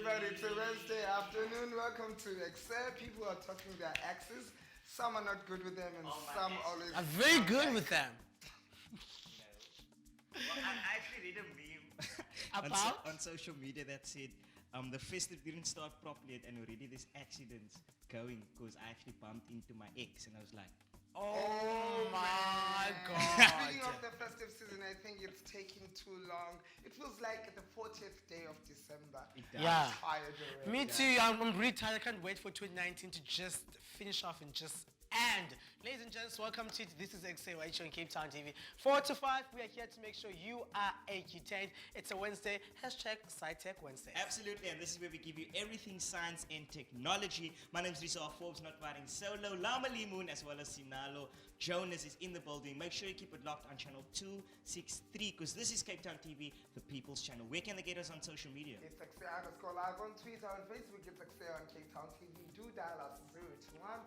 everybody to Wednesday afternoon. Welcome to Ekse. People are talking their exes. Some are not good with them, and some always. I'm very good with them. Well, I actually read a meme on social media that said the festive didn't start properly yet and already there's accidents going because I actually bumped into my ex and I was like, Oh my Speaking God. of the festive season, I think it's taking too long. It feels like the 40th day of December. it does. Yeah. I'm tired already. Me too. I'm really tired. I can't wait for 2019 to just finish off and just end. Ladies and gents, welcome to This is Ekse right here on Cape Town TV. 4 to 5, we are here to make sure you are entertained. It's a Wednesday. Hashtag SciTech Wednesday. Absolutely, and this is where we give you everything science and technology. My name is Risa Forbes, not riding solo. Lama Moon as well as Sinalo Jonas is in the building. Make sure you keep it locked on channel 263 because this is Cape Town TV, the people's channel. Where can they get us on social media? It's Ekse underscore live on Twitter and Facebook. It's Ekse on Cape Town TV. Do dial us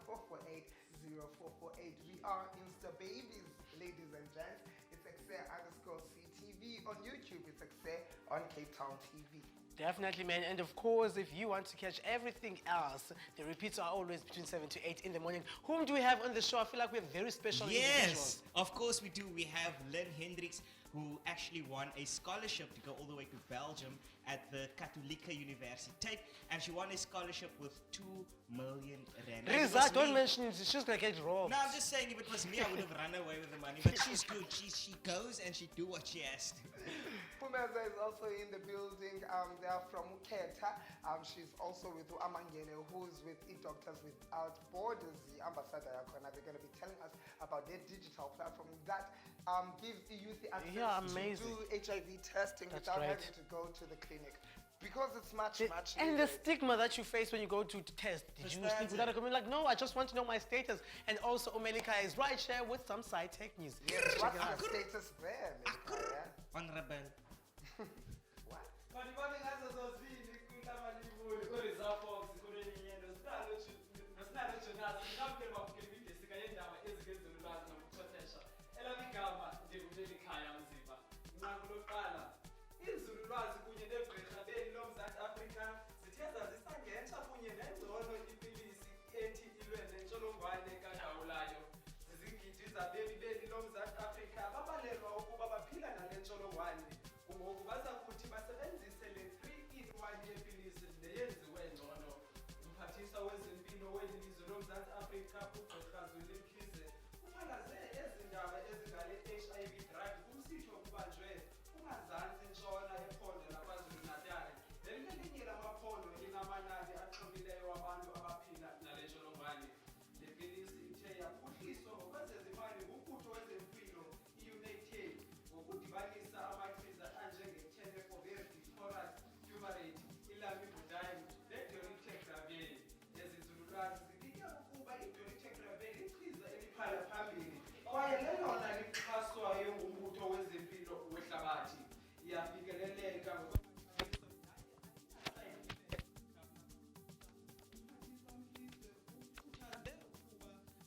021-448-0448. We are Insta babies, ladies and gents. It's Ekse underscore CTV on YouTube. It's Ekse on Cape Town TV. Definitely, man. And of course, if you want to catch everything else, the repeats are always between 7 to 8 in the morning. Whom do we have on the show? I feel like we have very special individuals. Yes, of course we do. We have Lynn Hendricks, who actually won a scholarship to go all the way to Belgium at the Katholieke Universiteit, and she won a scholarship with 2 million rand. If it Riza, was don't me- mention it. She's gonna get robbed. No, I'm just saying, if it was me, I would have run away with the money. But she's good. She goes and she do what she has to. Pumeza is also in the building. They are from Uketa. She's also with Amangene, who's with Doctors Without Borders, the ambassador. They're going to be telling us about their digital platform that gives the youth the access Yeah, to amazing. do HIV testing That's without great. having to go to the clinic. Because it's much And the needed. stigma that you face when you go to test. Did you sleep without a community? Like, no, I just want to know my status. And also, Omelika is right here with some side tech news. Yes, Let's what's check it out. the status there, Melika, yeah? Honorable. What? inzululwazi kunye negqirha beli loMzantsi Afrika zithe zazisangetsha kunye nengcono ipilisi ethi ilwe nentsholongwane kagawulayo. Zizigidi zabemi beli loMzantsi Afrika babalelwa ukuba baphila nale ntsholongwane. Kungoku baza kuthi basebenzise le 3-in-1 yepilisi neyenziwe ngcono. Umphathiswa wezempilo weli lizwe loMzantsi Afrika uGqirha Zweli Mkhize uphalaze ezi ndaba ezingale HIV drug kumsitho kubanjwe kumazantsi ntshona ephondo laKwaZulu-Natal. Lelinye lamaphondo linamanani axhomileyo wabantu abaphila nale ntsholongwane. Le pilisi ithe yaphuhliswa ngokwezezimali ngumbutho wezempilo i-UNAIDS ngokudibanisa amachiza anjenge-tenofovir diphorus, fumarate, ilamivudine ne-dolutegravir. Ezi nzululwazi zibinya ukuba i-dolutegravir lichiza eliphala phambili kwaye lelona lixhaswayo ngumbutho wezempilo wehlabathi. Iyafikeleleka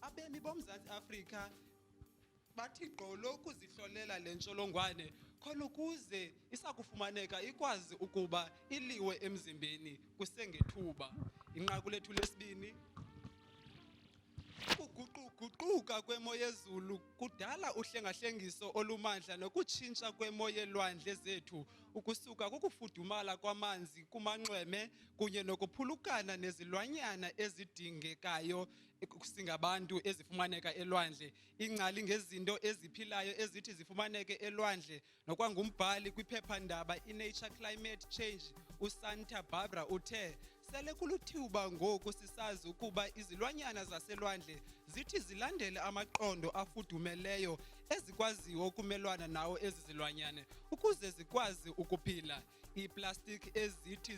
abemi boMzantsi Afrika bathi gqolo ukuzihlolela le ntsholongwane khona ukuze isakufumaneka ikwazi ukuba iliwe emzimbeni kusengethuba. Inqaku lethu lesibini, ukuguquguquka kwemo yezulu kudala uhlengahlengiso olumandla nokutshintsha kwemo yelwandle zethu ukusuka kukufudumala kwamanzi kumanxweme kunye nokuphulukana nezilwanyana ezidingekayo singabantu ezifumaneka elwandle. Ingcali ngezinto eziphilayo ezithi zifumaneke elwandle nokwangumbhali kwiphephandaba iNature Climate Change uSanta Barbara uthe sele kuluthuba ngoku sisazi ukuba izilwanyana zaselwandle zithi zilandele amaqondo afudumeleyo ezikwaziyo ukumelwana nawo ezi zilwanyane ukuze zikwazi ukuphila. Iiplastiki ezithi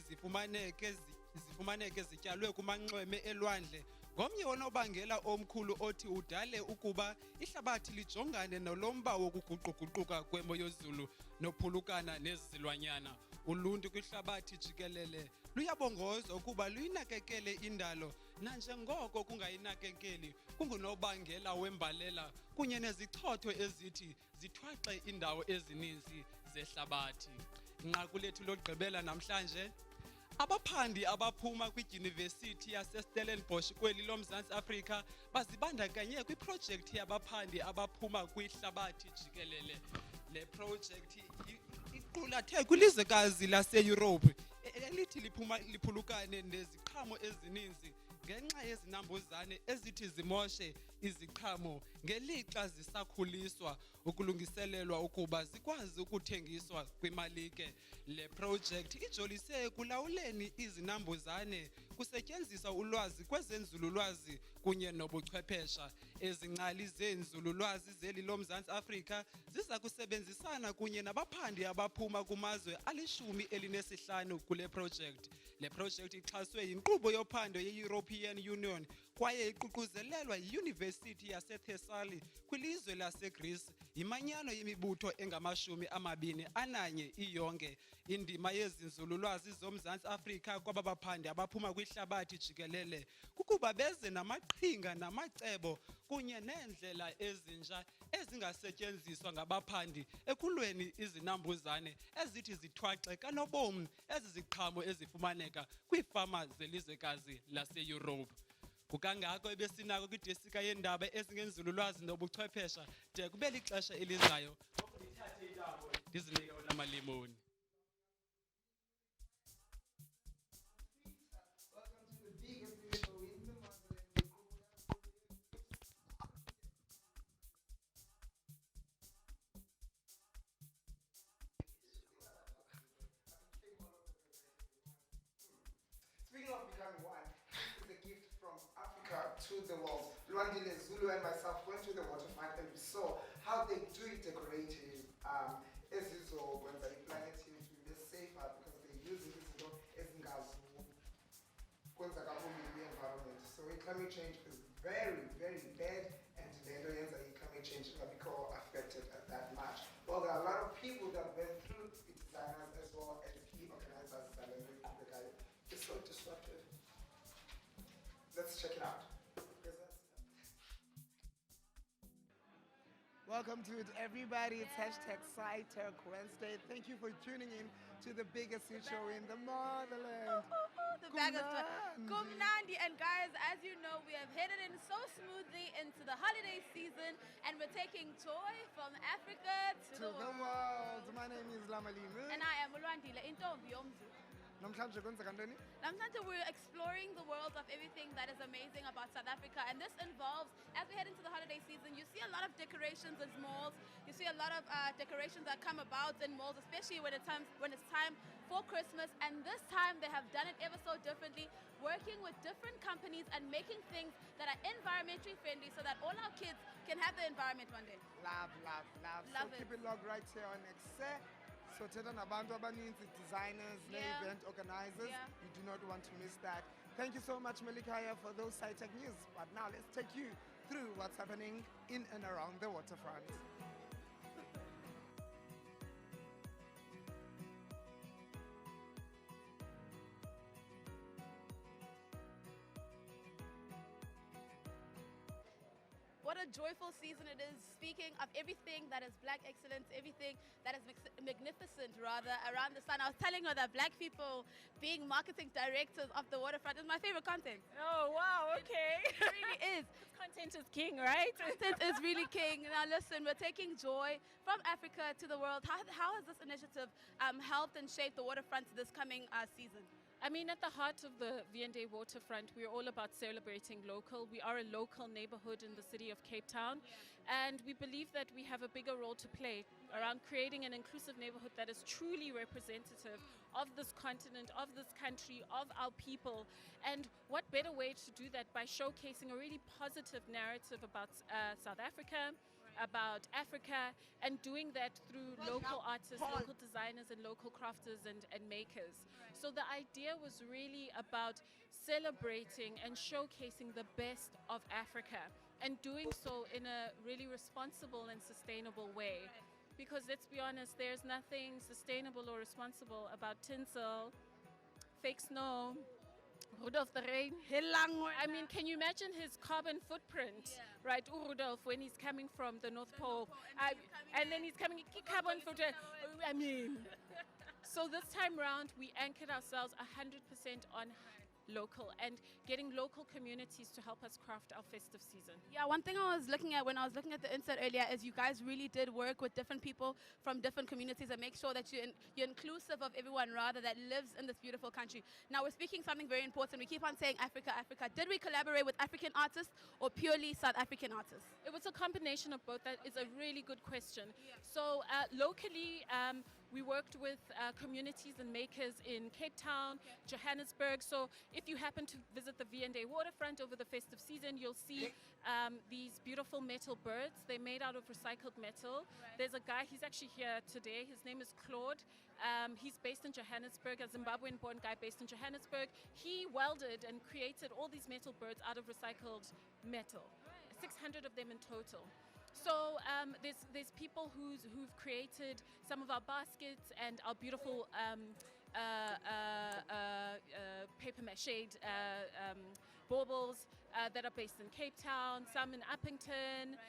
zifumaneke zityalwe kumanxweme elwandle ngomnye wonobangela omkhulu othi udale ukuba ihlabathi lijongane nolomba wokuguquguquka kwemo yezulu nophulukana nezi zilwanyana. Uluntu kwihlabathi jikelele luyabongozwa ukuba luyinakekele indalo nanjengoko kungayinakekeli kungunobangela wembalela kunye nezichotho ezithi zithwaxe indawo ezininzi zehlabathi. Inqaku lethu lokugqibela namhlanje, abaphandi abaphuma kwidyunivesithi yaseStellenbosch kweli loMzantsi Afrika bazibandakanye kwiprojekthi yabaphandi abaphuma kwihlabathi jikelele. Le projekthi iqulathe kwilizwekazi laseYurophu elithi liphulukane neziqhamo ezininzi ngenxa yezinambuzane ezithi zimoshe iziqhamo ngelixa zisakhuliswa ukulungiselelwa ukuba zikwazi ukuthengiswa kwimalike. Le project ijolise kulawuleni izinambuzane kusetyenziswa ulwazi kwezenzululwazi kunye nobuchwephesha. Ezingcali zenzululwazi zeli loMzantsi Afrika ziza kusebenzisana kunye nabaphandi abaphuma kumazwe ali-15 kule project. Le project ixhaswe yinkqubo yophando ye-European Union kwaye iququzelelwa yiYunivesithi yaseThessali kwilizwe laseGreece. Yimanyano yemibutho engama-21 iyonke. Indima yezinzululwazi zoMzantsi Afrika kwaba baphandi abaphuma kwihlabathi jikelele kukuba beze namaqhinga namacebo kunye neendlela ezintsha ezingasetyenziswa ngabaphandi ekulweni izinambuzane ezithi zithwaxe kanobom ezi ziqhamo ezifumaneka kwiifama zelizwekazi laseYurophu. Kukangako ebesinako kwidesika yeendaba ezingenzululwazi nobuchwephesha de kube lixesha elizayo ndizinike uNamalimoni. Speaking of becoming one, this is a gift from Africa to the world. Luandile, Zulu and myself went to the waterfront and we saw how they do it decorated. As usual, when they planet to be safer because they use it as the environment. So climate change is very, very bad and the climate change will be affected that much. Well, there are a lot of people that went through the designers as well as the key organizers that went through the guy. It's so disruptive. Let's check it out. Welcome to it, everybody. It's hashtag SciTech Wednesday. Thank you for tuning in to the biggest hit show in the motherland. The bag of Kumnandi. And guys, as you know, we have headed in so smoothly into the holiday season and we're taking joy from Africa to the world. My name is Lamalimu. And I am Ulwandile Intombi Yomzu. Namhlanje we're exploring the world of everything that is amazing about South Africa, and this involves, as we head into the holiday season, you see a lot of decorations in malls. You see a lot of decorations that come about in malls, especially when it's time for Christmas. And this time they have done it ever so differently, working with different companies and making things that are environmentally friendly, so that all our kids can have the environment one day. Love. Love So it. keep it locked right here on Ekse. So thetha nabantu abaninzi, designers, event organizers. Yeah. You do not want to miss that. Thank you so much, Melikaya, for those SciTech news. But now let's take you through what's happening in and around the waterfront. What a joyful season it is. Speaking of everything that is black excellence, everything that is magnificent, rather, around the sun. I was telling her that black people being marketing directors of the waterfront is my favorite content. Oh, wow, okay. It really is. Content is king, right? Content is really king. Now listen, we're taking joy from Africa to the world. How has this initiative helped and shaped the waterfront this coming season? I mean, at the heart of the V&A waterfront, we're all about celebrating local. We are a local neighborhood in the city of Cape Town, and we believe that we have a bigger role to play around creating an inclusive neighborhood that is truly representative of this continent, of this country, of our people. And what better way to do that by showcasing a really positive narrative about South Africa, about Africa, and doing that through local artists, local designers, and local crafters and makers. So the idea was really about celebrating and showcasing the best of Africa, and doing so in a really responsible and sustainable way. Because let's be honest, there's nothing sustainable or responsible about tinsel, fake snow, Rudolph the Rain. I mean, can you imagine his carbon footprint, right? Rudolph, when he's coming from the North Pole, and then he's coming, carbon footprint. I mean, So this time round, we anchored ourselves 100% on local and getting local communities to help us craft our festive season. Yeah, one thing I was looking at when I was looking at the insert earlier is you guys really did work with different people from different communities and make sure that you're inclusive of everyone rather that lives in this beautiful country. Now we're speaking something very important. We keep on saying Africa, Africa. Did we collaborate with African artists or purely South African artists? It was a combination of both. That is a really good question. So locally, we worked with communities and makers in Cape Town, Johannesburg. So if you happen to visit the V&A waterfront over the festive season, you'll see these beautiful metal birds. They're made out of recycled metal. There's a guy, he's actually here today. His name is Claude. He's based in Johannesburg, a Zimbabwean-born guy based in Johannesburg. He welded and created all these metal birds out of recycled metal, 600 of them in total. So there's people who've created some of our baskets and our beautiful paper mache baubles that are based in Cape Town, some in Uppington,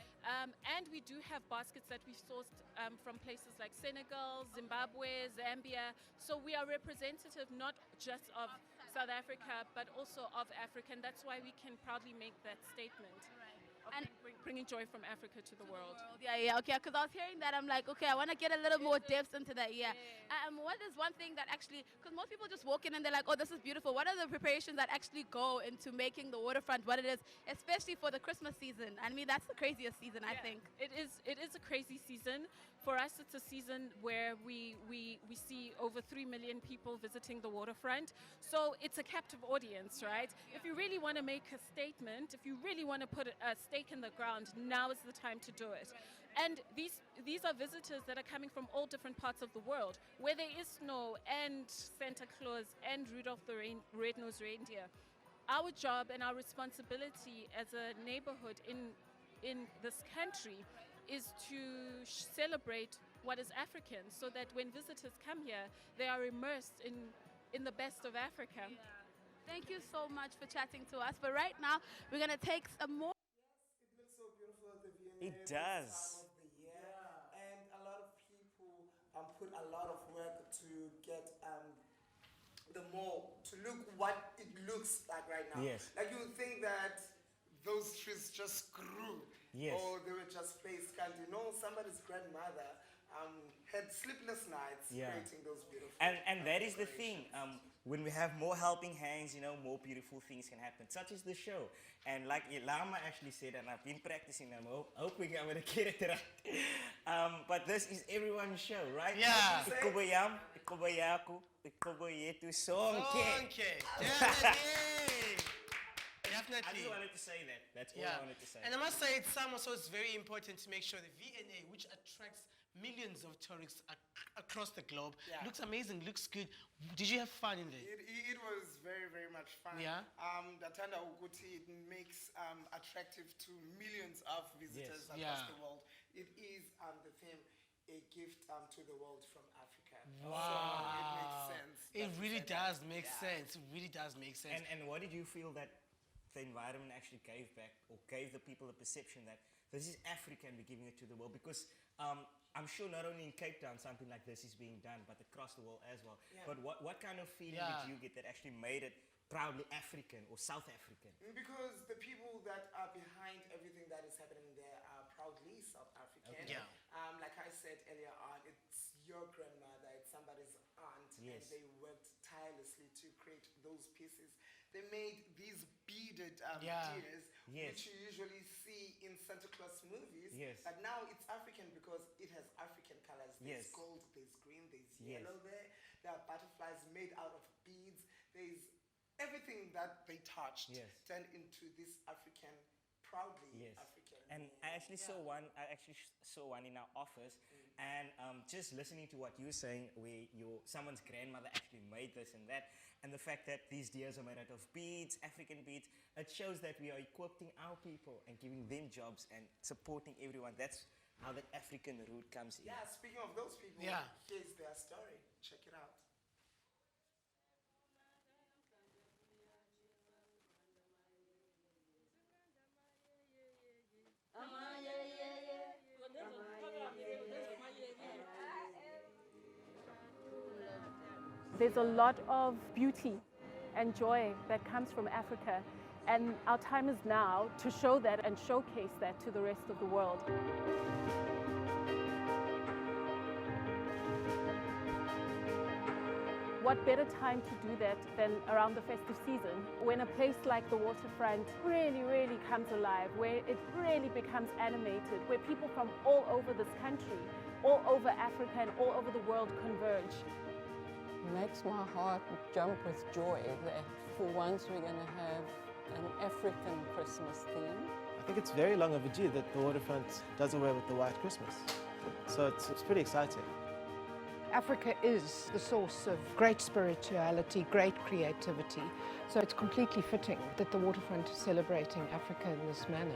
and we do have baskets that we've sourced from places like Senegal, Zimbabwe, Zambia. So we are representative not just of South Africa, but also of Africa, and that's why we can proudly make that statement. And bringing joy from Africa to the world. Yeah, okay, because I was hearing that, I'm like, okay, I want to get a little more depth into that, yeah. What is one thing that actually, because most people just walk in and they're like, oh, this is beautiful. What are the preparations that actually go into making the waterfront what it is, especially for the Christmas season? I mean, that's the craziest season, I think. It is a crazy season. For us, it's a season where we see over 3 million people visiting the waterfront. So it's a captive audience, right? If you really want to make a statement, if you really want to put a stake in the ground, now is the time to do it. And these are visitors that are coming from all different parts of the world, where there is snow and Santa Claus and Rudolph the Red-Nosed Reindeer. Our job and our responsibility as a neighborhood in this country is to celebrate what is African, so that when visitors come here, they are immersed in the best of Africa. Yeah. Thank you so much for chatting to us. But right now, we're going to take some more. Yes, it looks so beautiful at the V&A. It does. This time of the year. And a lot of people put a lot of work to get the mall to look what it looks like right now. Yes. Like you would think that those trees just grew. Yes. Or they were just placed. And you know, somebody's grandmother had sleepless nights creating those beautiful. And that is the thing. When we have more helping hands, you know, more beautiful things can happen, such as the show. And like Ilama actually said, and I've been practicing, I'm hoping I'm going to get it right. But this is everyone's show, right? Yeah. Ikobo yam, ikobo yaku, ikobo yetu sonke. Definitely. I just wanted to say that. That's all I wanted to say. And I must say, it's very important to make sure the V&A, which attracts millions of tourists across the globe, looks amazing, looks good. Did you have fun in there? It was very, very much fun. Yeah. Datanda Uguti, it makes attractive to millions of visitors across the world. It is the theme, a gift to the world from Africa. Wow. So it makes sense. It really does make sense. It really does make sense. And what did you feel that the environment actually gave back, or gave the people the perception that this is Africa and we're giving it to the world? Because I'm sure not only in Cape Town something like this is being done, but across the world as well. Yeah. But what kind of feeling did you get that actually made it proudly African or South African? Because the people that are behind everything that is happening there are proudly South African. Okay. Yeah. Like I said earlier on, it's your grandmother, it's somebody's aunt, and they worked tirelessly to create those pieces. They made these beaded deers, which you usually see in Santa Claus movies. But now it's African because it has African colors. There's gold, there's green, there's yellow there. There are butterflies made out of beads. There's everything that they touched turned into this African, proudly African. And I actually saw one. I actually saw one in our office, and just listening to what you were saying, where someone's grandmother actually made this and that, and the fact that these deers are made out of beads, African beads, it shows that we are equipping our people and giving them jobs and supporting everyone. That's how the African root comes in. Yeah. Speaking of those people, here's their story. Check it out. There's a lot of beauty and joy that comes from Africa, and our time is now to show that and showcase that to the rest of the world. What better time to do that than around the festive season, when a place like the waterfront really comes alive, where it really becomes animated, where people from all over this country, all over Africa and all over the world converge. It makes my heart jump with joy that for once we're going to have an African Christmas theme. I think it's very long overdue that the waterfront does away with the white Christmas. So it's pretty exciting. Africa is the source of great spirituality, great creativity. So it's completely fitting that the waterfront is celebrating Africa in this manner.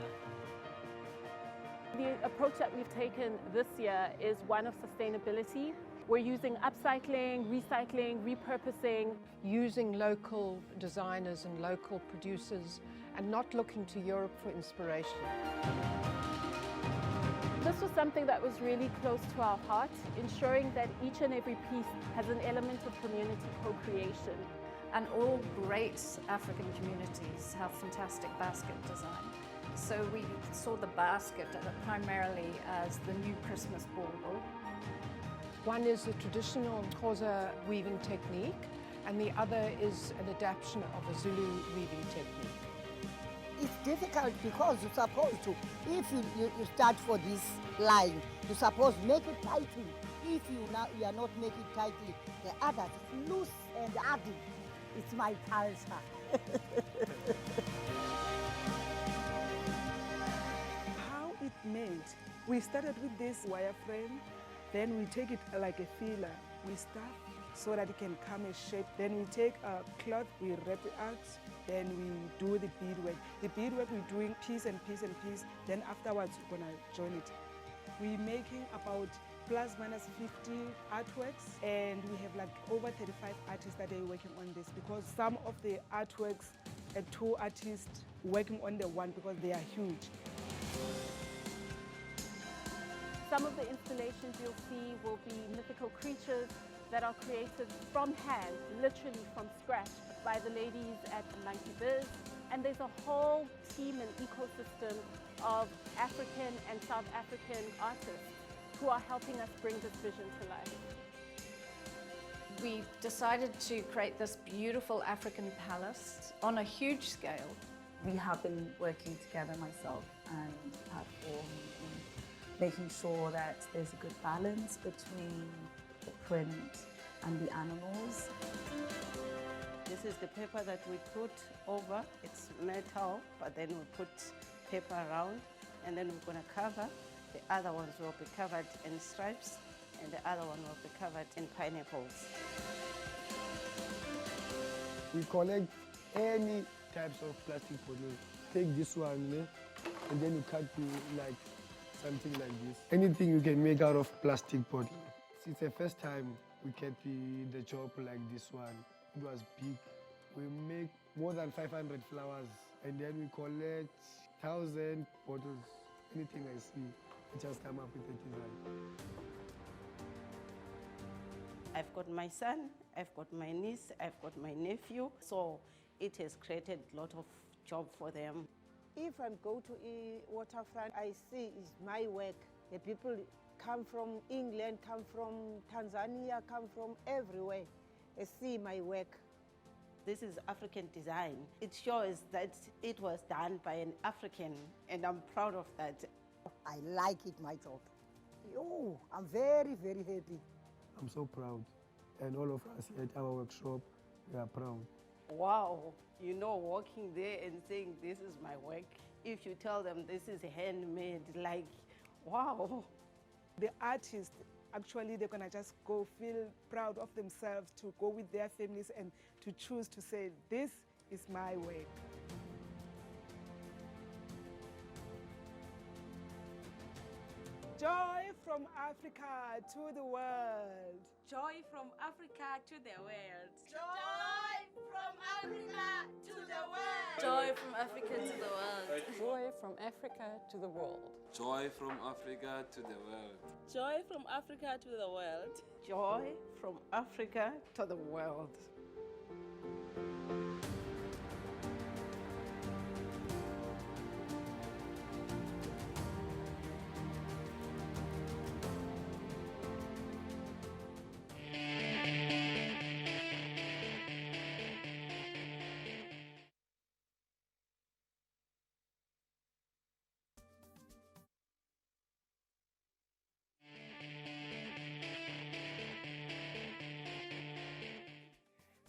The approach that we've taken this year is one of sustainability. We're using upcycling, recycling, repurposing. Using local designers and local producers and not looking to Europe for inspiration. This was something that was really close to our heart, ensuring that each and every piece has an element of community co-creation. And all great African communities have fantastic basket design. So we saw the basket primarily as the new Christmas bauble. One is a traditional Xhosa weaving technique, and the other is an adaptation of a Zulu weaving technique. It's difficult because you're supposed to, if you start for this line, you're supposed to make it tightly. If you are not making it tightly, the others is loose and ugly. It's my culture. How it made, we started with this wireframe, then we take it like a filler. We stuff so that it can come a shape. Then we take a cloth, we wrap it out, then we do the beadwork. The beadwork we're doing piece and piece and piece, then afterwards we're gonna join it. We're making about plus minus 50 artworks, and we have like over 35 artists that are working on this, because some of the artworks are 2 artists working on the one because they are huge. Some of the installations you'll see will be mythical creatures that are created from hand, literally from scratch, by the ladies at Monkey Biz. And there's a whole team and ecosystem of African and South African artists who are helping us bring this vision to life. We decided to create this beautiful African palace on a huge scale. We have been working together, myself and Platform, in making sure that there's a good balance between the print and the animals. This is the paper that we put over. It's metal, but then we put paper around, and then we're going to cover. The other ones will be covered in stripes, and the other one will be covered in pineapples. We collect any types of plastic bottles. Take this one, and then you cut to like something like this. Anything you can make out of plastic bottle. It's the first time we get the job like this one. It was big. We make more than 500 flowers, and then we collect 1,000 bottles. Anything I see, we just come up with a design. I've got my son, I've got my niece, I've got my nephew, so it has created a lot of job for them. If I go to a waterfront, I see it's my work. The people come from England, come from Tanzania, come from everywhere. They see my work. This is African design. It shows that it was done by an African, and I'm proud of that. I like it myself. Oh, I'm very, very happy. I'm so proud. And all of us at our workshop, we are proud. Wow, you know, walking there and saying, this is my work. If you tell them this is handmade, like, wow. The artists, actually, they're gonna just go feel proud of themselves to go with their families and to choose to say, this is my work. Joy from Africa to the world. Joy from Africa to the world. Joy from Africa to the world. Joy Joy from Africa to the world. Joy from Africa to the world. Joy from Africa to the world. Joy from Africa to the world. Joy from Africa to the world.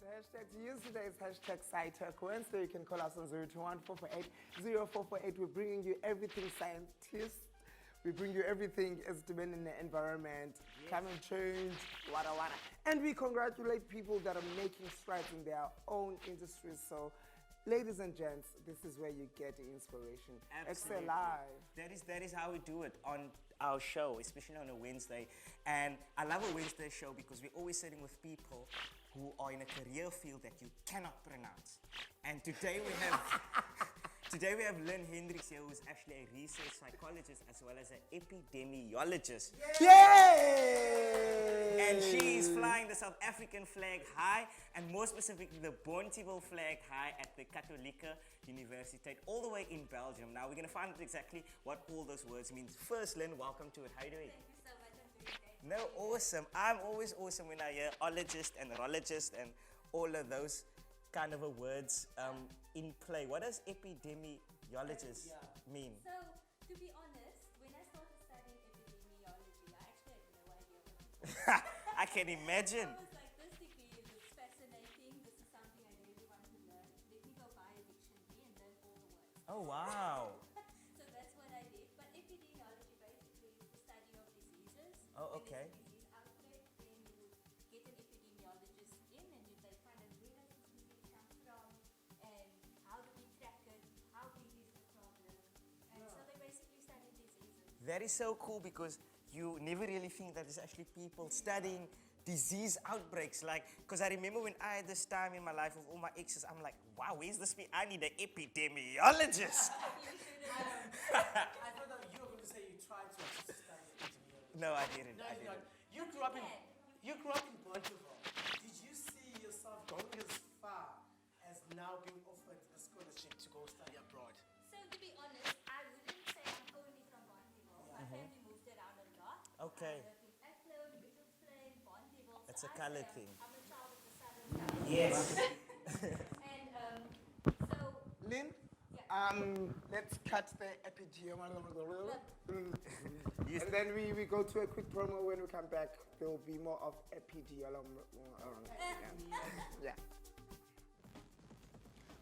Hashtag to use today is hashtag SciTech Wednesday. You can call us on 021-448-0448. We're bringing you everything scientist. We bring you everything as to in the environment, climate change, wada. And we congratulate people that are making strides in their own industries. So, ladies and gents, this is where you get the inspiration. Absolutely. Ekse Live. That is how we do it on our show, especially on a Wednesday. And I love a Wednesday show because we're always sitting with people who are in a career field that you cannot pronounce. And today we have Lynn Hendricks here, who's actually a research psychologist as well as an epidemiologist. Yay! And she is flying the South African flag high, and more specifically the Bontebal flag high at the Katholieke Universiteit, all the way in Belgium. Now we're going to find out exactly what all those words mean. First, Lynn, welcome to it. How are you doing? No, awesome. I'm always awesome when I hear ologist and neurologist and all of those kind of words in play. What does epidemiologist mean? So, to be honest, when I started studying epidemiology, I actually had no idea what it was. I can imagine. I was like, this degree is fascinating. This is something I really want to learn. Let me go buy a dictionary and learn all the words. Oh, wow. So that's what I did. But epidemiology basically is the study of diseases. Oh, okay. Disease outbreak, then you get an epidemiologist in and they find out where does this disease come from and how do we track it, how big is the problem. And so they basically study diseases. That is so cool because you never really think that there's actually people studying disease outbreaks. Like, because I remember when I had this time in my life with all my exes, I'm like, wow, where's this? I need an epidemiologist. I thought that you were going to say you tried to study epidemiology. No, I didn't. No, I you didn't. not. You grew up in Bontebal. Did you see yourself going as far as now being offered a scholarship to go study abroad? So to be honest, I wouldn't say I'm only from Bontebal. My family moved around a lot. Okay. I lived in Ekse, Mitchells Plain, Bontebal. It's So a I colored say thing. I'm a child of the southern suburbs. Yes. And so Lynn, let's cut the epidemiology. Yes. And then we go to a quick promo. When we come back, there will be more of epidemiology. Yeah.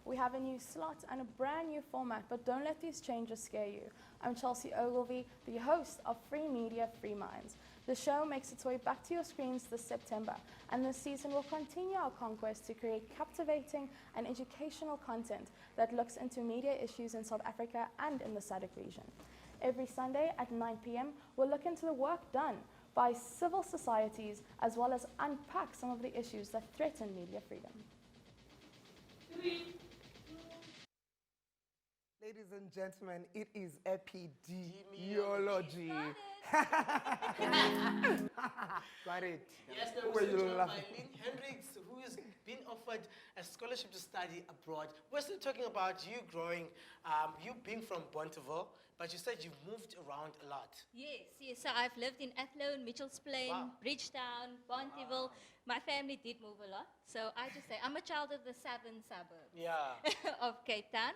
We have a new slot and a brand new format, but don't let these changes scare you. I'm Chelsea Ogilvie, the host of Free Media, Free Minds. The show makes its way back to your screens this September, and this season will continue our conquest to create captivating and educational content that looks into media issues in South Africa and in the SADC region. Every Sunday at 9 p.m, we'll look into the work done by civil societies as well as unpack some of the issues that threaten media freedom. Ladies and gentlemen, it is epidemiology. Got it. Yes, Who we're were you joined by laughing? Lynn Hendricks, who has been offered a scholarship to study abroad. We're still talking about you growing, you being from Bontebal, but you said you've moved around a lot. yes. So I've lived in Athlone, Mitchells Plain, Wow. Bridgetown, Bontebal. My family did move a lot. So I just say I'm a child of the southern suburbs Yeah. of Cape Town.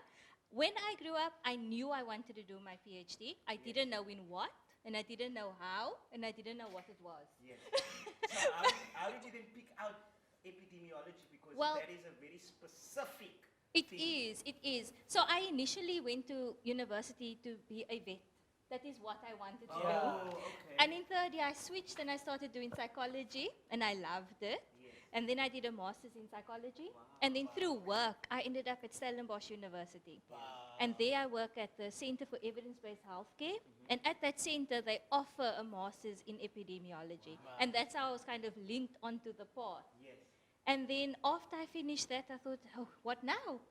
When I grew up, I knew I wanted to do my PhD. I didn't know in what, and I didn't know how, and I didn't know what it was. Yes. So how did you then pick out epidemiology? Because Well, that is a very specific It thing. is. So I initially went to university to be a vet. That is what I wanted to do. Okay. And in third year, I switched and I started doing psychology, and I loved it. And then I did a master's in psychology. And then through work, I ended up at Stellenbosch University. And there I work at the Center for Evidence-Based Healthcare. And at that center, they offer a master's in epidemiology. And that's how I was kind of linked onto the path. Yes. And then after I finished that, I thought, oh, what now?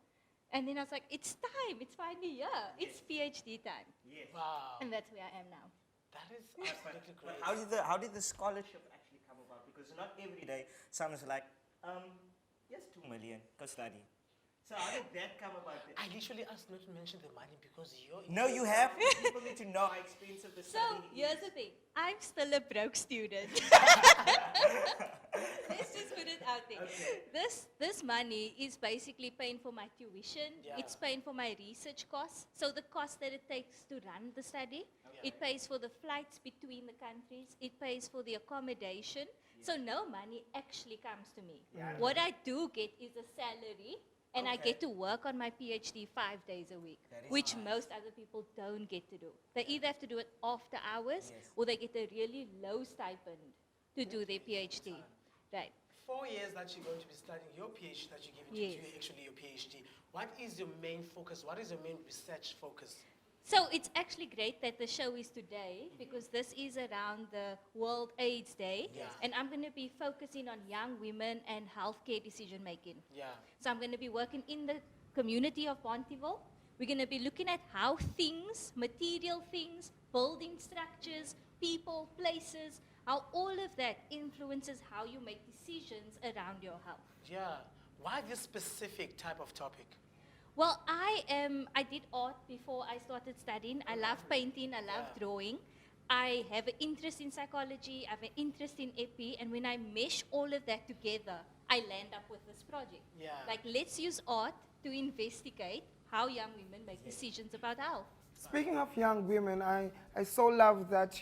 And then I was like, it's time. It's finally here. It's PhD time. Yes. Wow. And that's where I am now. That is absolutely But great. how did the scholarship actually come about? Because not every day someone's like, here's 2 million, go study. So how did that come about? I literally asked not to mention the money because you're... No, you have. People need to know how expensive the So study here's is. the thing. I'm still a broke student. Let's just put it out there. This money is basically paying for my tuition. Yeah. It's paying for my research costs. So the cost that it takes to run the study. It pays for the flights between the countries. It pays for the accommodation. So no money actually comes to me. Yeah. What I do get is a salary. And I Okay. get to work on my PhD 5 days a week, That is which nice. most other people don't get to do. They either have to do it after hours Yes. or they get a really low stipend to do their PhD. Right. 4 years that you're going to be studying your PhD that you're giving Yes. to actually your PhD. What is your main focus? What is your main research focus? So it's actually great that the show is today because this is around the World AIDS Day. Yeah. And I'm going to be focusing on young women and healthcare decision making. Yeah. So I'm going to be working in the community of Pontyville. We're going to be looking at how things, material things, building structures, people, places, how all of that influences how you make decisions around your health. Yeah. Why this specific type of topic? Well, I did art before I started studying. I love painting, I love drawing. I have an interest in psychology, I have an interest in epi, and when I mesh all of that together, I land up with this project. Yeah. Like, let's use art to investigate how young women make decisions about health. Speaking of young women, I so love that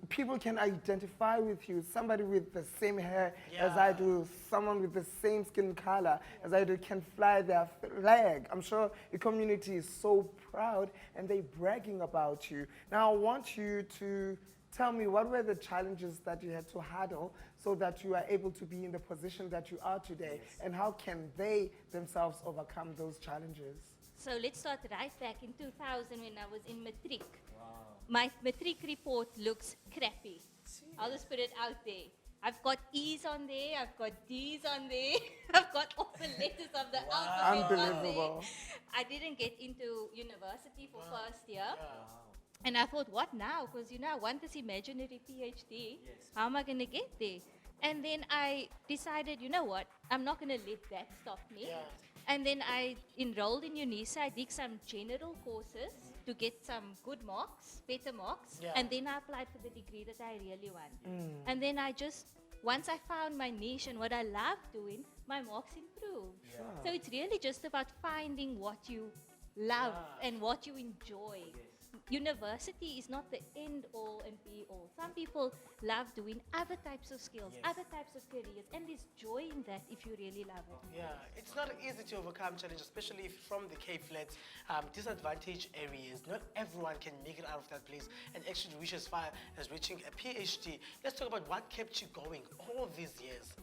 people can identify with you. Somebody with the same hair as I do, someone with the same skin color as I do can fly their flag. I'm sure the community is so proud and they're bragging about you. Now I want you to tell me what were the challenges that you had to handle so that you are able to be in the position that you are today, and how can they themselves overcome those challenges? So let's start right back in 2000 when I was in matric. My matric report looks crappy. I'll just put it out there. I've got E's on there, I've got D's on there, I've got all the letters of the alphabet on there. Unbelievable. I didn't get into university for first year. And I thought, what now? Because, I want this imaginary PhD. How am I going to get there? And then I decided, you know what? I'm not going to let that stop me. And then I enrolled in UNISA. I did some general courses to get some good marks, better marks. And then I applied for the degree that I really want. And then once I found my niche and what I love doing, my marks improved. So it's really just about finding what you love and what you enjoy. University is not the end all and be all. Some people love doing other types of skills, other types of careers, and there's joy in that if you really love it. Yeah, it's not easy to overcome challenges, especially if from the Cape Flats, disadvantaged areas. Not everyone can make it out of that place and actually reach as far as reaching a PhD. Let's talk about what kept you going all these years.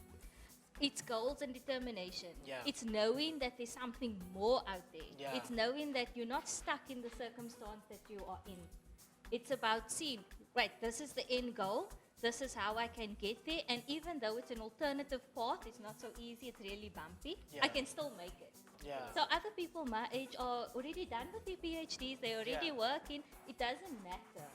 It's goals and determination. Yeah. It's knowing that there's something more out there. Yeah. It's knowing that you're not stuck in the circumstance that you are in. It's about seeing, right, this is the end goal. This is how I can get there. And even though it's an alternative path, it's not so easy, it's really bumpy, Yeah. I can still make it. Yeah. So other people my age are already done with their PhDs, they're already working. It doesn't matter.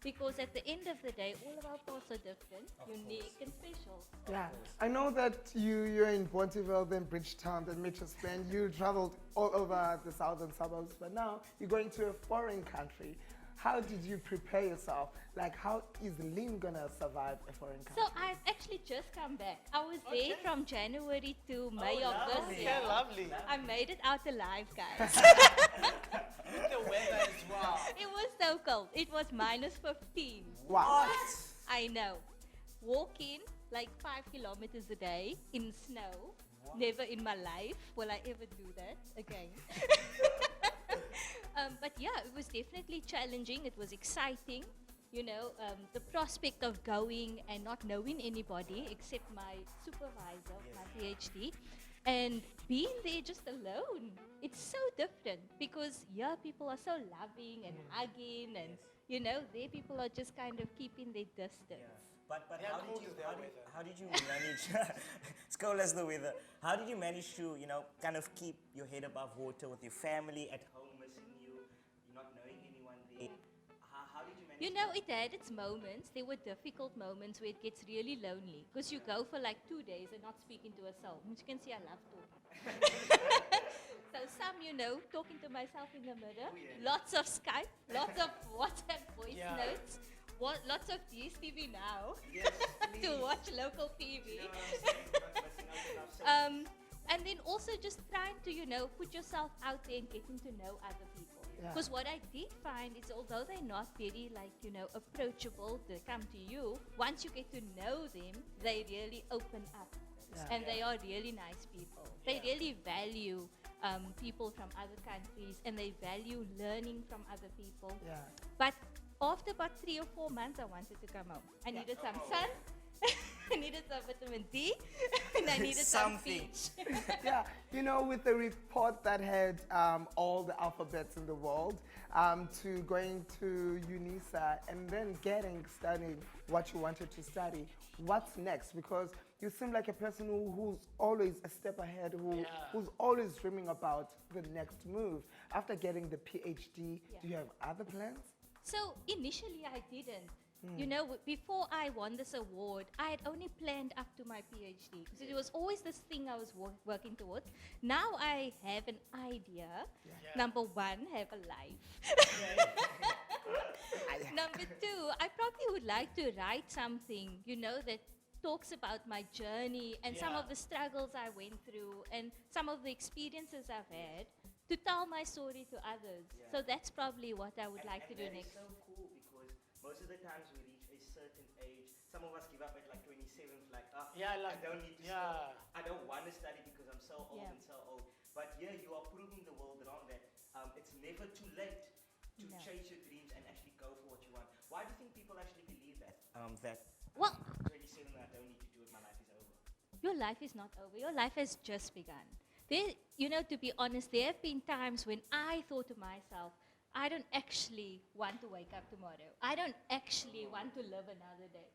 Because at the end of the day, all of our paths are different, unique and special. Yeah, I know that you're in Pontyville, then Bridgetown, then Mitchell's Plain. You traveled all over the southern suburbs, but now you're going to a foreign country. How did you prepare yourself? Like, how is Lynn gonna survive a foreign country? So I've actually just come back. I was there from January to May of this year. Yeah, lovely. I made it out alive, guys. The weather as well. It was so cold. It was minus 15. Wow. I know. Walking like 5 kilometers a day in snow. Never in my life will I ever do that again. But yeah, it was definitely challenging. It was exciting. The prospect of going and not knowing anybody except my supervisor, my PhD, and being there just alone. It's so different because here people are so loving and hugging and, there people are just kind of keeping their distance. But Yeah, how cold did you is their weather. how did you manage? It's cold as the weather. How did you manage to kind of keep your head above water with your family at home missing you, not knowing anyone there? How did you manage? You know, it had its moments. There were difficult moments where it gets really lonely because you go for like 2 days and not speaking to a soul. As you can see, I love talking. So some, talking to myself in the mirror, lots of Skype, lots of WhatsApp voice notes, lots of DSTV now to watch local TV. And then also just trying to, put yourself out there and getting to know other people. Because what I did find is although they're not very approachable to come to you, once you get to know them, they really open up. And they are really nice people. They really value people from other countries and they value learning from other people. But after about 3 or 4 months, I wanted to come home. I needed some sun. I needed some vitamin D, and I needed some speech. With the report that had all the alphabets in the world, to going to UNISA and then studying what you wanted to study, what's next? Because you seem like a person who's always a step ahead, who's always dreaming about the next move. After getting the PhD, do you have other plans? So initially I didn't. Before I won this award, I had only planned up to my PhD. So it was always this thing I was working towards. Now I have an idea. Number one, have a life. Number two, I probably would like to write something, that talks about my journey and some of the struggles I went through and some of the experiences I've had to tell my story to others. So that's probably what I would like to do next. It's so cool because most of the times we reach a certain age, some of us give up at like 27, like, I don't need to study. I don't want to study because I'm so old and so old. But you are proving the world wrong that it's never too late to chase your dreams and actually go for what you want. Why do you think people actually believe that? That well, 27, I don't need to do it, my life is over. Your life is not over. Your life has just begun. To be honest, there have been times when I thought to myself, I don't actually want to wake up tomorrow. I don't actually want to live another day.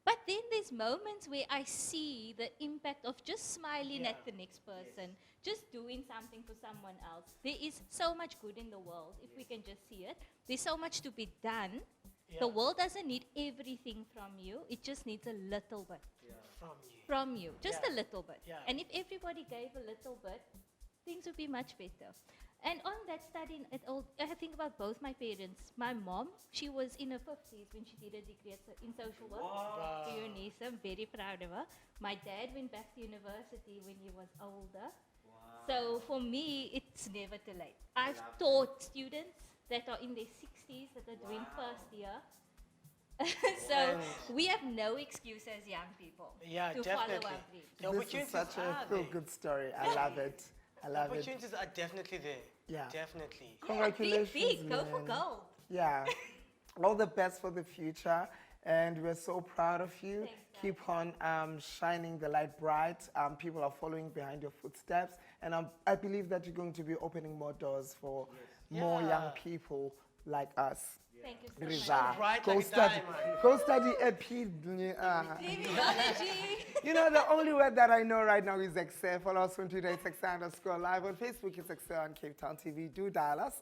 But then there's moments where I see the impact of just smiling at the next person, just doing something for someone else. There is so much good in the world if we can just see it. There's so much to be done. The world doesn't need everything from you. It just needs a little bit from you. Just a little bit. And if everybody gave a little bit, things would be much better. And on that studying at all, I think about both my parents. My mom, she was in her 50s when she did a degree in social work. To UNISA, I'm very proud of her. My dad went back to university when he was older. So for me, it's never too late. I've taught students that are in their 60s, that are doing first year. So we have no excuse as young people to follow our dreams. This is such a feel-good story. I love it. I love it. Opportunities are definitely there. Yeah. Definitely. Congratulations. Big, go for gold. Yeah. All the best for the future. And we're so proud of you. Keep on shining the light bright. People are following behind your footsteps. And I believe that you're going to be opening more doors for more young people like us. Thank you so Riza. much. Bright Go like a study. diamond. Go study the only word that I know right now is Ekse. Follow us on Twitter, it's Ekse_live. On Facebook, it's Ekse on Cape Town TV. Do dial us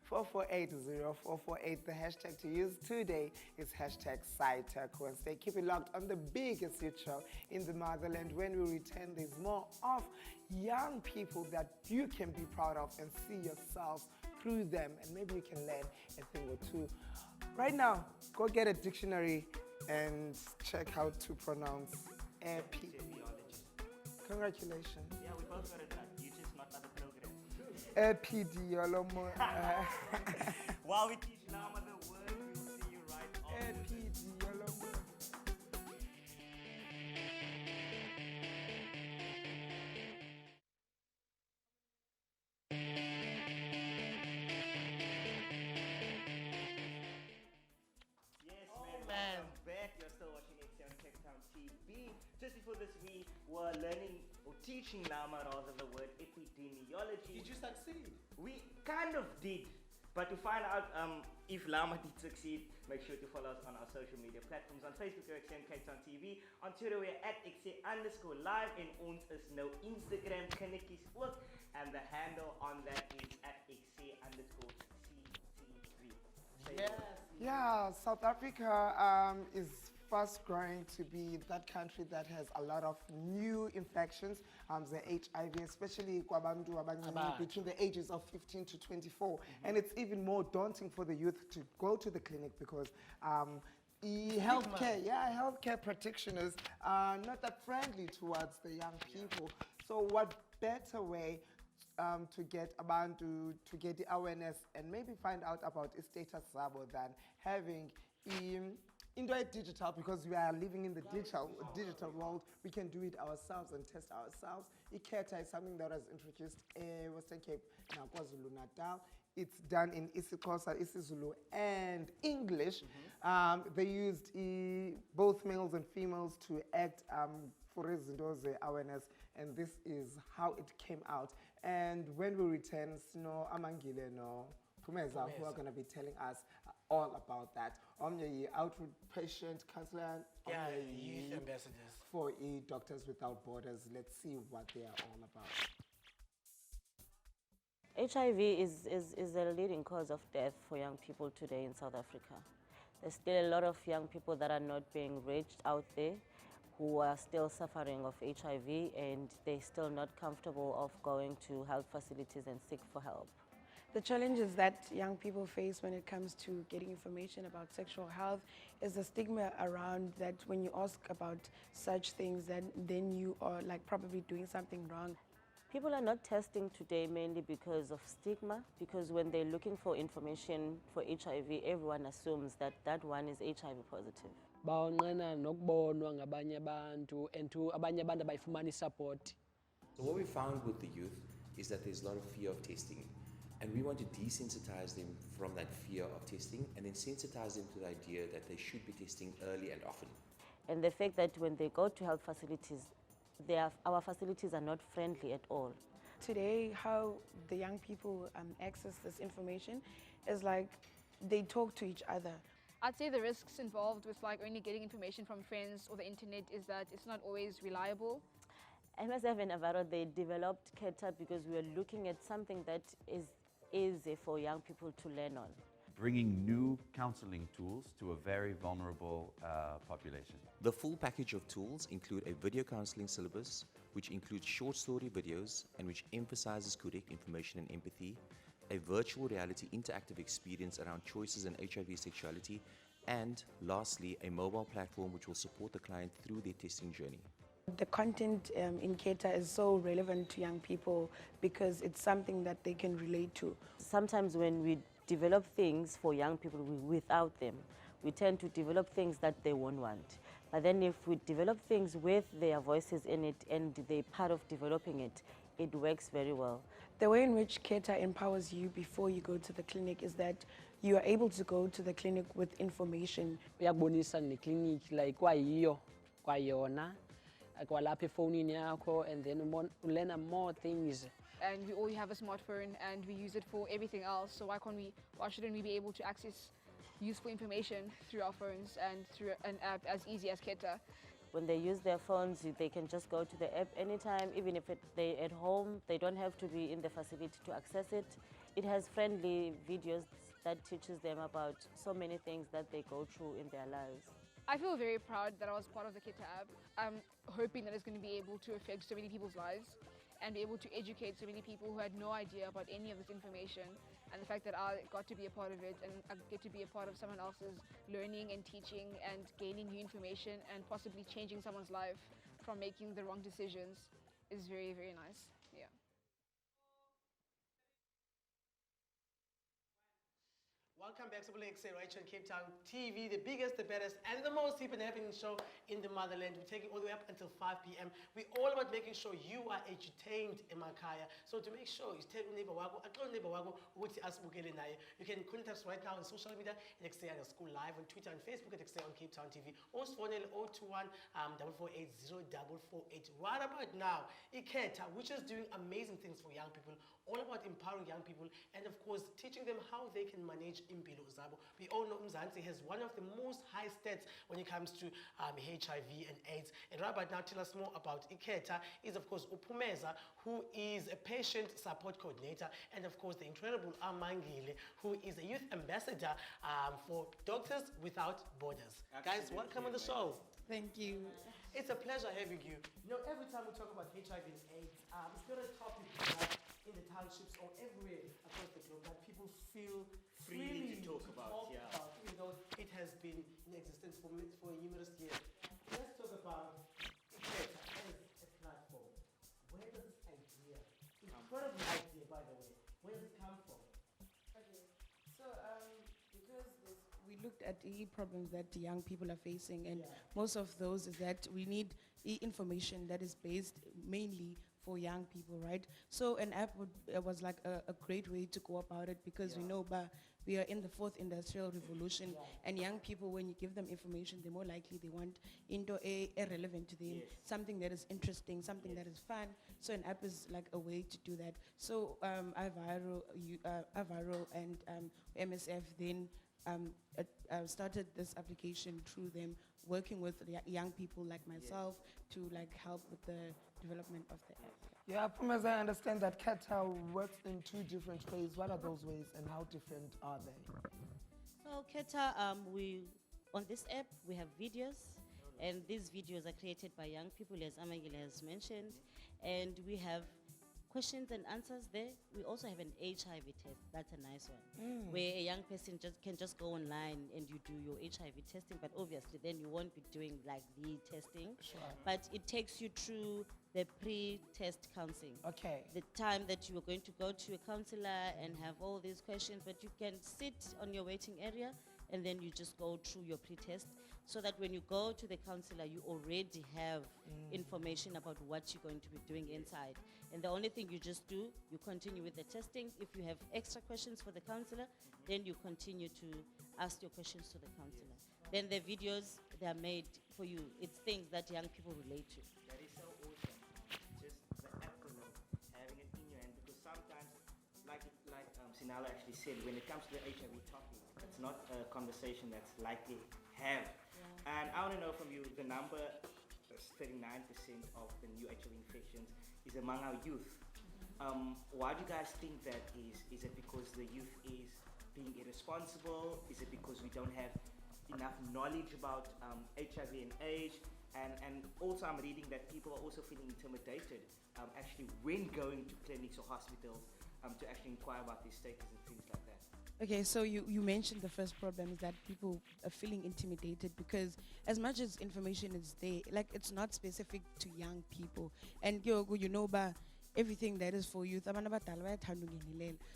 021-448-0448. The hashtag to use today is hashtag #SciTech. Keep it locked on the biggest hit show in the motherland. When we return, there's more of young people that you can be proud of and see yourself through them, and maybe you can learn a thing or two. Right now, go get a dictionary and check how to pronounce AP. Congratulations. Yeah, we both got it right. You just not other programs. While we teach Lama the word, we'll see you right on. You're still watching Ekse on Cape Town TV. Just before this, we were learning or teaching Lama rather the word epidemiology. Did you succeed? We kind of did. But to find out if Lama did succeed, make sure to follow us on our social media platforms. On Facebook, we're Ekse Cape Town TV. On Twitter, we're at Ekse_live. And ons is nou Instagram kindertjies ook. And the handle on that is at Ekse_CTV. Yeah, South Africa is fast growing to be that country that has a lot of new infections, the HIV, especially kwabantu abancane between the ages of 15 to 24. And it's even more daunting for the youth to go to the clinic because healthcare practitioners are not that friendly towards the young people. So what better way to get abantu to get the awareness and maybe find out about its status zabo than having into digital, because we are living in the digital world. We can do it ourselves and test ourselves. Ikhetha is something that was introduced in Western Cape, now KwaZulu-Natal. It's done in isiXhosa, isiZulu, and English. They used both males and females to act for izinto awareness, and this is how it came out. And when we return, Sino Amangile no Kumeza, who are going to be telling us all about that. I'm the outpatient counselor. Youth ambassadors. For Doctors Without Borders. Let's see what they are all about. HIV is the leading cause of death for young people today in South Africa. There's still a lot of young people that are not being reached out there, who are still suffering of HIV, and they're still not comfortable of going to health facilities and seek for help. The challenges that young people face when it comes to getting information about sexual health is the stigma around that when you ask about such things, then you are like probably doing something wrong. People are not testing today mainly because of stigma, because when they're looking for information for HIV, everyone assumes that that one is HIV positive. Bawonqena nokubonwa ngabanye abantu and abanye abantu abayifumani support. So what we found with the youth is that there's a lot of fear of testing. And we want to desensitize them from that fear of testing and then sensitize them to the idea that they should be testing early and often. And the fact that when they go to health facilities, our facilities are not friendly at all. Today, how the young people access this information is like they talk to each other. I'd say the risks involved with like only getting information from friends or the internet is that it's not always reliable. MSF and Navarro, they developed KETA because we are looking at something that is easy for young people to learn on. Bringing new counseling tools to a very vulnerable population. The full package of tools include a video counseling syllabus, which includes short story videos and which emphasizes correct information and empathy, a virtual reality interactive experience around choices in HIV sexuality, and lastly, a mobile platform which will support the client through their testing journey. The content in KETA is so relevant to young people because it's something that they can relate to. Sometimes when we develop things for young people without them, we tend to develop things that they won't want. But then if we develop things with their voices in it and they're part of developing it, it works very well. The way in which KETA empowers you before you go to the clinic is that you are able to go to the clinic with information. Uyakubonisa ne-clinic like kwayiyo kwayona kwalapha efonini yakho, and then learn more things. And we all have a smartphone and we use it for everything else, so why shouldn't we be able to access useful information through our phones and through an app as easy as KETA? When they use their phones, they can just go to the app anytime, even if they're at home. They don't have to be in the facility to access it. It has friendly videos that teaches them about so many things that they go through in their lives. I feel very proud that I was part of the KETA app. I'm hoping that it's going to be able to affect so many people's lives and be able to educate so many people who had no idea about any of this information, and the fact that I got to be a part of it and I get to be a part of someone else's learning and teaching and gaining new information and possibly changing someone's life from making the wrong decisions is very, very nice. Yeah. Welcome back to Ekse right here on Cape Town TV, the biggest, the baddest, and the most hip and happening show in the motherland. We're taking all the way up until 5 p.m. We're all about making sure you are entertained in Makaya. So to make sure you tell neighbor wako, ukuthi asibukele naye. You can contact us right now on social media at Ekse School Live on Twitter and Facebook at Ekse on Cape Town TV. Also phone 021 480 448. Right about now, Iketa, which is doing amazing things for young people, all about empowering young people, and of course teaching them how they can manage impilo zabo. We all know Mzansi has one of the most high stats when it comes to HIV and AIDS. And right about now, tell us more about Iketa is of course Upumeza, who is a patient support coordinator, and of course the incredible Amangile, who is a youth ambassador for Doctors Without Borders. Guys, welcome on the show. Thank you. It's a pleasure having you. You know, every time we talk about HIV and AIDS, it's not a topic that in the townships or everywhere across the globe that people feel Freely to talk about, yeah. Even though it has been in existence for numerous years. Let's talk about Ekse as a platform. Where does this idea, incredible idea by the way, where does it come from? Okay, so because we looked at the problems that the young people are facing, and most of those is that we need information that is based mainly for young people, right? So an app was like a great way to go about it, because we know we are in the 4th industrial revolution, and young people, when you give them information, they're more likely they want into relevant to them, something that is interesting, something that is fun. So an app is like a way to do that. So Avaro and MSF then started this application through them, working with young people like myself to like help with the development of the app. Yeah, as I understand that Keta works in 2 different ways. What are those ways and how different are they? So Keta, on this app we have videos, and these videos are created by young people, as Amangile has mentioned, and we have questions and answers there. We also have an HIV test. That's a nice one, where a young person can just go online and you do your HIV testing, but obviously then you won't be doing like the testing. Sure. But it takes you through the pre-test counseling. Okay. The time that you are going to go to a counselor and have all these questions, but you can sit on your waiting area and then you just go through your pre-test, so that when you go to the counselor, you already have information about what you're going to be doing inside. And the only thing you just do, you continue with the testing. If you have extra questions for the counselor, then you continue to ask your questions to the counselor. Then the videos, they are made for you. It's things that young people relate to. That is so awesome. Just the app alone, having it in your hand, because sometimes, like Sinala actually said, when it comes to the HIV topic, it's not a conversation that's likely have. And I want to know from you, the number, 39% of the new HIV infections is among our youth. Why do you guys think that is? Is it because the youth is being irresponsible? Is it because we don't have enough knowledge about HIV and AIDS? And also I'm reading that people are also feeling intimidated actually when going to clinics or hospitals to actually inquire about these status and things like that. Okay, so you mentioned the first problem is that people are feeling intimidated, because as much as information is there, like it's not specific to young people. And you know about everything that is for youth.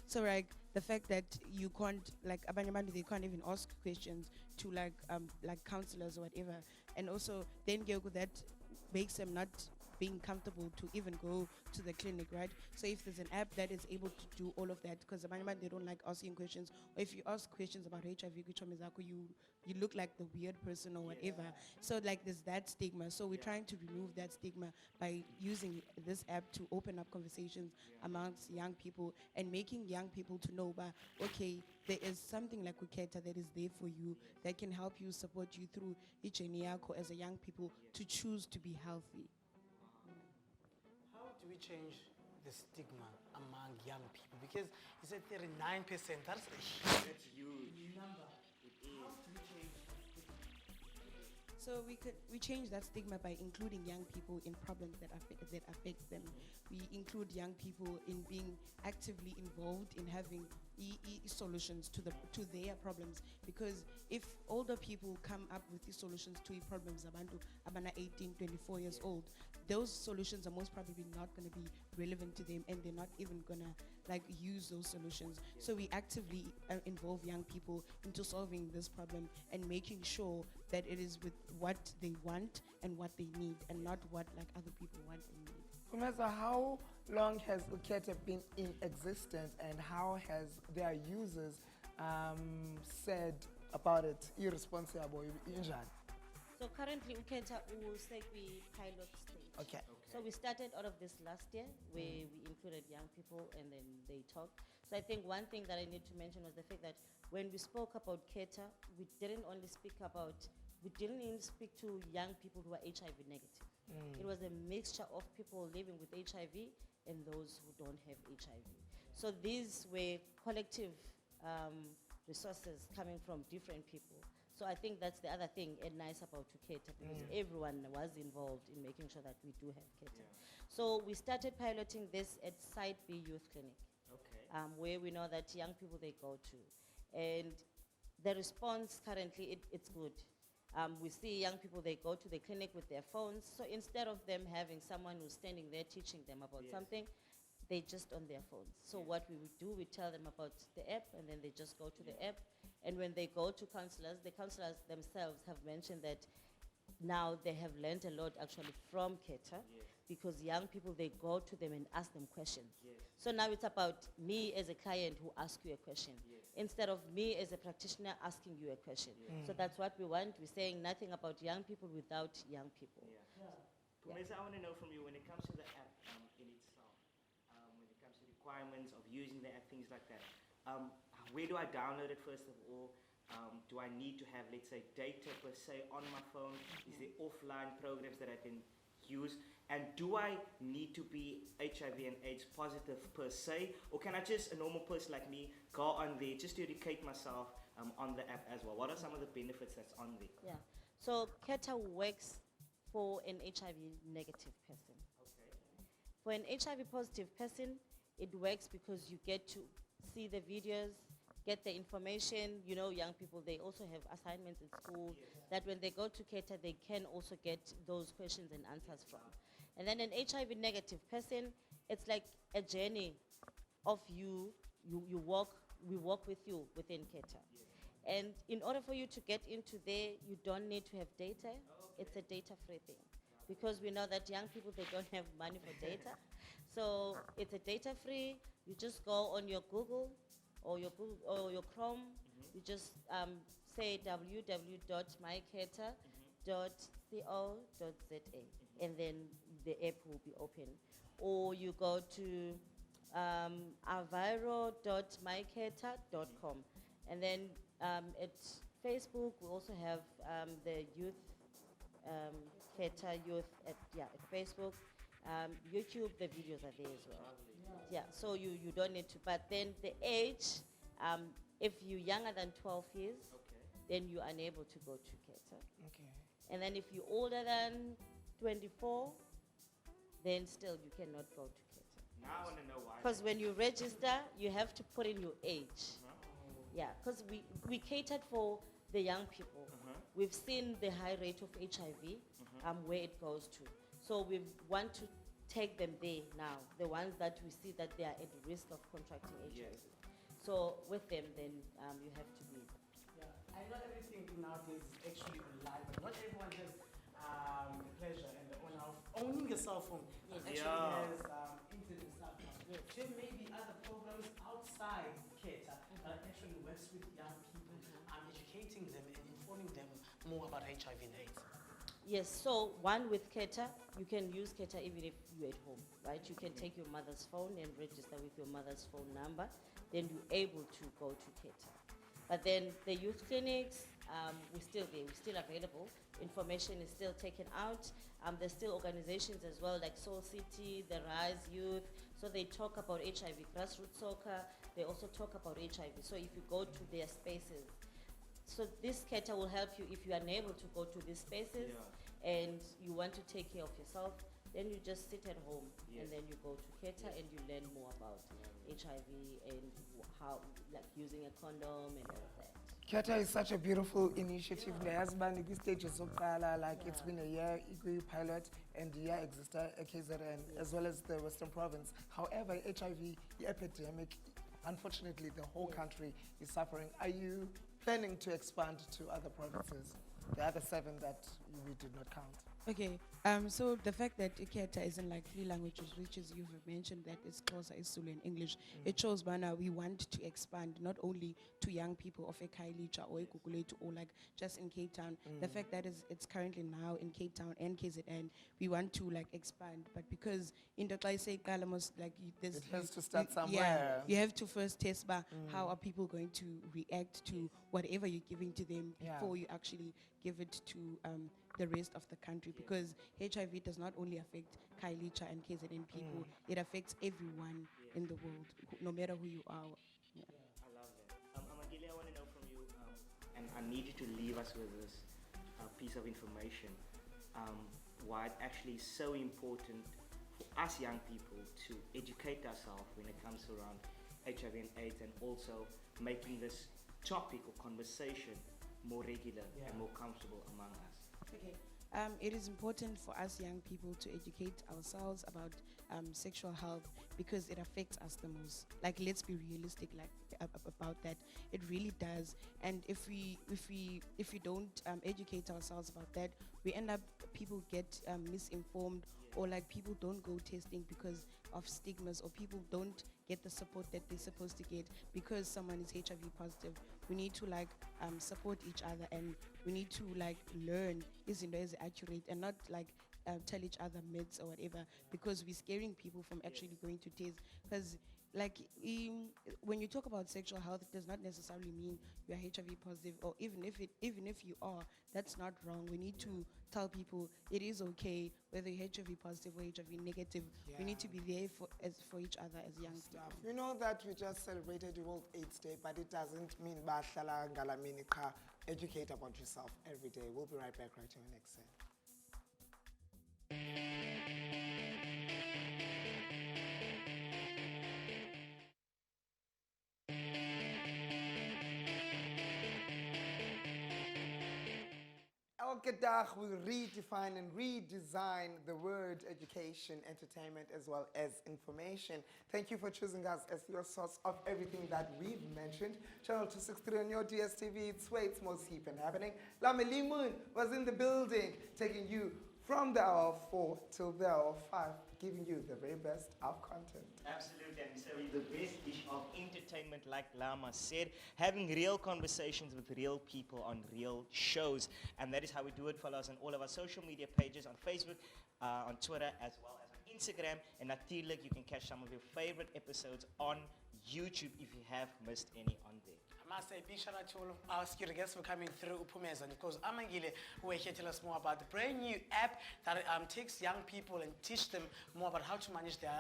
So like the fact that you can't, like they can't even ask questions to like counselors or whatever. And also then that makes them not being comfortable to even go to the clinic, right? So if there's an app that is able to do all of that, because they don't like asking questions, or if you ask questions about HIV, you look like the weird person or whatever. So like there's that stigma. So we're trying to remove that stigma by using this app to open up conversations amongst young people and making young people to know about, okay, there is something like Uketa that is there for you, that can help you, support you through each and as a young people to choose to be healthy. How do we change the stigma among young people? Because you said 39%, that's a huge number. It is. How do we change the stigma? So we change that stigma by including young people in problems that affect them. We include young people in being actively involved in having solutions to their problems, because if older people come up with these solutions to problems, abantu abana 18, 24 years old, those solutions are most probably not going to be relevant to them, and they're not even gonna like use those solutions. So we actively involve young people into solving this problem and making sure that it is with what they want and what they need, and not what like other people want and need. Kumeza, how long has Ekse been in existence, and how has their users said about it? Irresponsible, injured. So currently, Ekse will say we pilot stage. Okay. So we started out of this last year, where we included young people and then they talked. So I think one thing that I need to mention was the fact that when we spoke about Ekse, we didn't only speak to young people who are HIV negative. It was a mixture of people living with HIV and those who don't have HIV. So these were collective resources coming from different people. So I think that's the other thing and nice about Ekse, because everyone was involved in making sure that we do have Ekse. So we started piloting this at Site B Youth Clinic, where we know that young people, they go to. And the response currently, it's good. We see young people, they go to the clinic with their phones. So instead of them having someone who's standing there teaching them about something, they just on their phones. So what we would do, we tell them about the app, and then they just go to the app. And when they go to counselors, the counselors themselves have mentioned that now they have learned a lot actually from Ekse, because young people, they go to them and ask them questions. So now it's about me as a client who asks you a question, instead of me as a practitioner asking you a question. So that's what we want. We're saying nothing about young people without young people. Kumeza, I want to know from you, when it comes to the app in itself, when it comes to requirements of using the app, things like that, where do I download it first of all? Do I need to have, let's say, data per se on my phone? Is there offline programs that I can use? And do I need to be HIV and AIDS positive per se? Or can I just, a normal person like me, go on there just to educate myself on the app as well? What are some of the benefits that's on there? Yeah. So Ekse works for an HIV negative person. For an HIV positive person, it works because you get to see the videos, get the information. You know, young people, they also have assignments in school that when they go to Ekse, they can also get those questions and answers from. And then an HIV negative person, it's like a journey of we walk with you within Ekse. And in order for you to get into there, you don't need to have data. It's a data-free thing. Because we know that young people, they don't have money for data. So it's a data-free. You just go on your Google or your Chrome. You just say www.myketa.co.za, and then the app will be open. Or you go to aviro.myketa.com, and then at Facebook we also have the youth Ekse Youth at Facebook. YouTube, the videos are there as well. Yeah, so you don't need to. But then the age, if you're younger than 12 years, then you're unable to go to Ekse. And then if you're older than 24, then still you cannot go to Ekse. Now I want to know why. Because when you register, you have to put in your age. Yeah, because we catered for the young people. We've seen the high rate of HIV, where it goes to. So we want to take them there now, the ones that we see that they are at risk of contracting HIV. So with them, then you have to be. Yeah, I know everything nowadays is actually online, but not everyone has the pleasure and the honor of owning a cell phone. Actually has internet stuff. There may be other programs outside Ekse that actually works with young people, educating them and informing them more about HIV and AIDS. Yes, so one with Ekse, you can use Ekse even if you're at home, right? You can take your mother's phone and register with your mother's phone number, then you're able to go to Ekse. But then the youth clinics, we're still there, we're still available. Information is still taken out. There's still organizations as well, like Soul City, the Rise Youth. So they talk about HIV, grassroots soccer. They also talk about HIV. So if you go to their spaces, so this Ekse will help you if you're unable to go to these spaces and you want to take care of yourself, then you just sit at home and then you go to Ekse and you learn more about HIV and how, like using a condom and all of that. Keta is such a beautiful initiative. Ndiyazibani kwi-stages zokuqala, like it's been a year pilot and the year exister KZN as well as the Western Province. However, HIV epidemic, unfortunately, the whole country is suffering. Are you planning to expand to other provinces? The other 7 that we did not count. Okay, so the fact that Iketa is in like 3 languages, which is you've mentioned that it's Xhosa, it's Zulu, and English, it shows Bana we want to expand not only to young people of Ekailicha or Ekukuletu or like just in Cape Town. The fact that it's currently now in Cape Town and KZN, we want to like expand, but because in the Kaisei Kalamos, like there's It has to start yeah, somewhere. you have to first test how are people going to react to whatever you're giving to them before you actually give it to the rest of the country, because HIV does not only affect Kailicha and KZN people, it affects everyone in the world, no matter who you are. Yeah. I love that. Amagile, I want to know from you, and I need you to leave us with this piece of information, why it actually is so important for us young people to educate ourselves when it comes around HIV and AIDS, and also making this topic or conversation more regular and more comfortable among us. Okay. It is important for us young people to educate ourselves about sexual health because it affects us the most. Like, let's be realistic, like about that. It really does. And if we don't educate ourselves about that, we end up people get misinformed, or like people don't go testing because of stigmas, or people don't get the support that they're supposed to get because someone is HIV positive. We need to like support each other, and we need to like learn is accurate and not like tell each other myths or whatever, because we're scaring people from actually going to test. Because like when you talk about sexual health, it does not necessarily mean you are HIV positive, or even if you are, that's not wrong. We need to tell people it is okay whether you're HIV positive or HIV negative. We need to be there for each other as young people. You know that we just celebrated the World AIDS Day, but it doesn't mean bahlala ngalamini cha. Educate about yourself every day. We'll be right back right here on Ekse. Al-Qadah will redefine and redesign the word education, entertainment, as well as information. Thank you for choosing us as your source of everything that we've mentioned. Channel 263 on your DSTV, it's where it's most hip and happening. Lame Moon was in the building, taking you from the hour 4 till the hour 5, giving you the very best of content. Absolutely, and so the best dish of entertainment, like Lama said, having real conversations with real people on real shows, and that is how we do it. Follow us on all of our social media pages, on Facebook, on Twitter, as well as on Instagram, and natuurlijk you can catch some of your favorite episodes on YouTube if you have missed any on there. I must say, big shout out to all of our security guests for coming through Upumezan, because Amangile, who are here to tell us more about the brand new app that takes young people and teach them more about how to manage their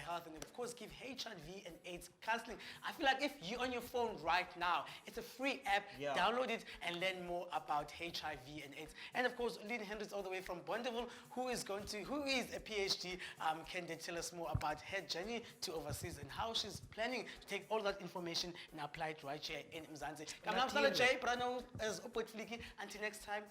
health, and of course give HIV and AIDS counseling. I feel like if you're on your phone right now, it's a free app. Download it and learn more about HIV and AIDS. And of course, Lynn Hendricks all the way from Bondeville, who is a PhD candidate, tell us more about her journey to overseas and how she's planning to take all that information and apply it right here in Mzansi. Until next time.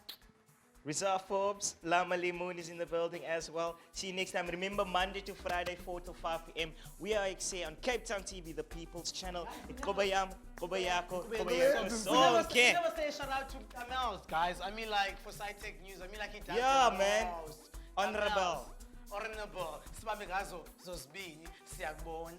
Rizal Forbes, Lama Moon is in the building as well. See you next time. Remember, Monday to Friday, 4 to 5 p.m. We are Ekse on Cape Town TV, the People's Channel. Kobayam, Kobayako, Kobayako. So, okay. Never say a shout out to Amels, guys. I mean, like, for SciTech News. I mean, like, he does Yeah, the man. most. Honorable. Honorable. Sibamekazo, Zosbini, Siagbon.